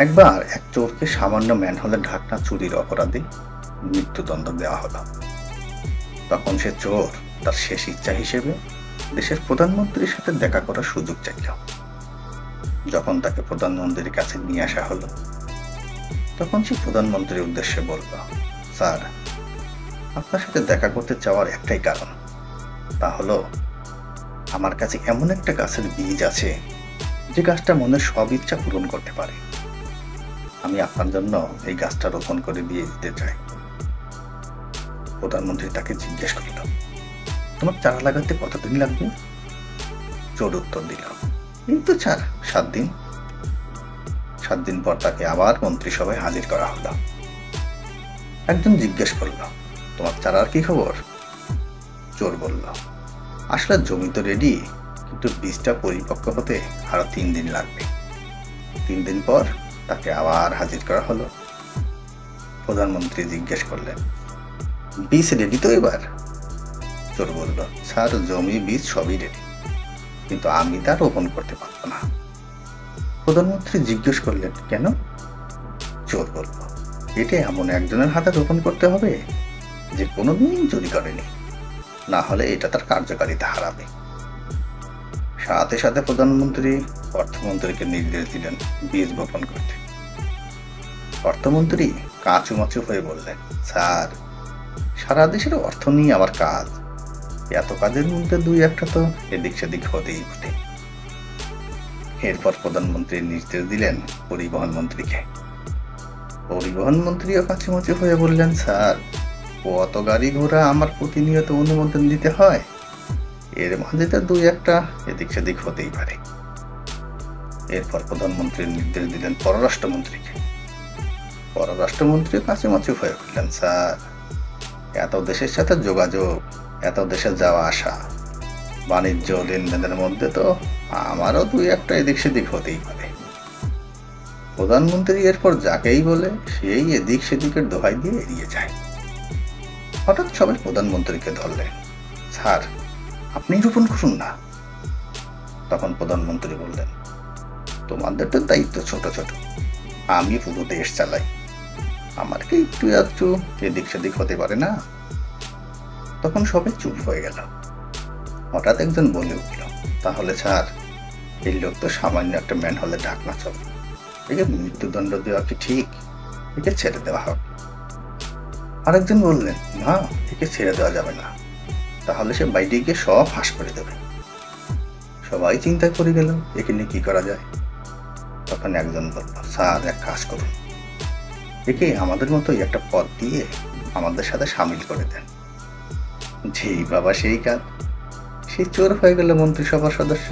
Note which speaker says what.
Speaker 1: একবার এক চোরকে সামান্য ম্যানহোলের ঢাকনা চুরির অপরাধে মৃত্যুদণ্ড দেওয়া হলো। তখন সে চোর তার শেষ ইচ্ছা হিসেবে দেশের প্রধানমন্ত্রীর সাথে দেখা করার সুযোগ চাইল। যখন তাকে প্রধানমন্ত্রীর কাছে নিয়ে আসা হলো, তখন সে প্রধানমন্ত্রীর উদ্দেশ্যে বলল, স্যার, আপনার সাথে দেখা করতে চাওয়ার একটাই কারণ, তা হলো আমার কাছে এমন একটা গাছের বীজ আছে যে গাছটা মনের সব ইচ্ছা পূরণ করতে পারে। আমি আপনার জন্য এই গাছটা রোপণ করে দিয়ে দিতে চাই। প্রধানমন্ত্রী তাকে জিজ্ঞেস করল, তোমার চারা লাগাতে কতদিন লাগবে? চোর উত্তর দিল, এই তো স্যার 7 দিন। 7 দিন পর তাকে আবার মন্ত্রিসভায় হাজির করা হলো। একজন জিজ্ঞেস করল, তোমার চারার কি খবর? চোর বলল, আসলে জমি তো রেডি, কিন্তু বীজটা পরিপক্ক হতে আরো 3 দিন লাগবে। 3 দিন পর তাকে আবার হাজির করা হলো। প্রধানমন্ত্রী জিজ্ঞেস করলেন, বীজ রেডি তো এবার? চোর বলল, স্যার, জমি বীজ সবই রেডি, কিন্তু আমি তা রোপণ করতে পারবো না। প্রধানমন্ত্রী জিজ্ঞেস করলেন, কেন? চোর বলল, এটা এমন একজনের হাতে রোপণ করতে হবে যে কোনোদিন চুরি করেনি, না হলে এটা তার কার্যকারিতা হারাবে। সাথে সাথে প্রধানমন্ত্রী অর্থমন্ত্রীকে নির্দেশ দিলেন বীজ বপন করতে। অর্থমন্ত্রী কাঁচুমাচু হয়ে বললেন, স্যার, সারা দেশের অর্থ নিয়ে আমার কাজ, এত কাজের মধ্যে 2-1টা তো এদিক সেদিক হতেই পারে। এরপর প্রধানমন্ত্রী নির্দেশ দিলেন পরিবহন মন্ত্রীকে। পরিবহন মন্ত্রীও কাঁচুমাচু হয়ে বললেন, স্যার, কত গাড়ি ঘোড়া আমার প্রতিনিয়ত অনুমোদন দিতে হয়, এর মাঝে তো 2-1টা এদিক সেদিক হতেই পারে। এরপর প্রধানমন্ত্রী নির্দেশ দিলেন পররাষ্ট্রমন্ত্রীকে। পররাষ্ট্রমন্ত্রী কাঁচুমাচু হয়ে বললেন, স্যার, এত দেশের সাথে যোগাযোগ, এত দেশে যাওয়া আসা, বাণিজ্য লেনদেনের মধ্যে তো আমারও 2-1টা এদিক সেদিক হতেই পারে। প্রধানমন্ত্রী এরপর যাকেই বলে সেই এদিক সেদিকের দোহাই দিয়ে এড়িয়ে যায়। হঠাৎ সবাই প্রধানমন্ত্রীকে ধরলেন, স্যার, আপনি রোপণ করুন না। তখন প্রধানমন্ত্রী বললেন, তোমাদের তো দায়িত্ব ছোট ছোট, আমি পুরো দেশ চালাই, আমার কি একটু এদিক সেদিক হতে পারে না? তখন সবাই চুপ হয়ে গেল। হঠাৎ একজন বলে উঠল, তাহলে স্যার, এই লোক তো সামান্য একটা ম্যানহোলের ঢাকনা চোর, একে মৃত্যুদণ্ড দেওয়া কি ঠিক? একে ছেড়ে দেওয়া হোক। আরেকজন বললেন, না, একে ছেড়ে দেওয়া যাবে না, তাহলে সে বাইরে গিয়ে সব ফাঁস করে দেবে। সবাই চিন্তা করে গেল একে নিয়ে কি করা যায়। তখন একজন বলল, স্যার, এক কাজ করুন, একে আমাদের মতোই একটা পদ দিয়ে আমাদের সাথে সামিল করে দেন। যেই বাবা সেই কাজ, সে চোর হয়ে গেল মন্ত্রিসভার সদস্য।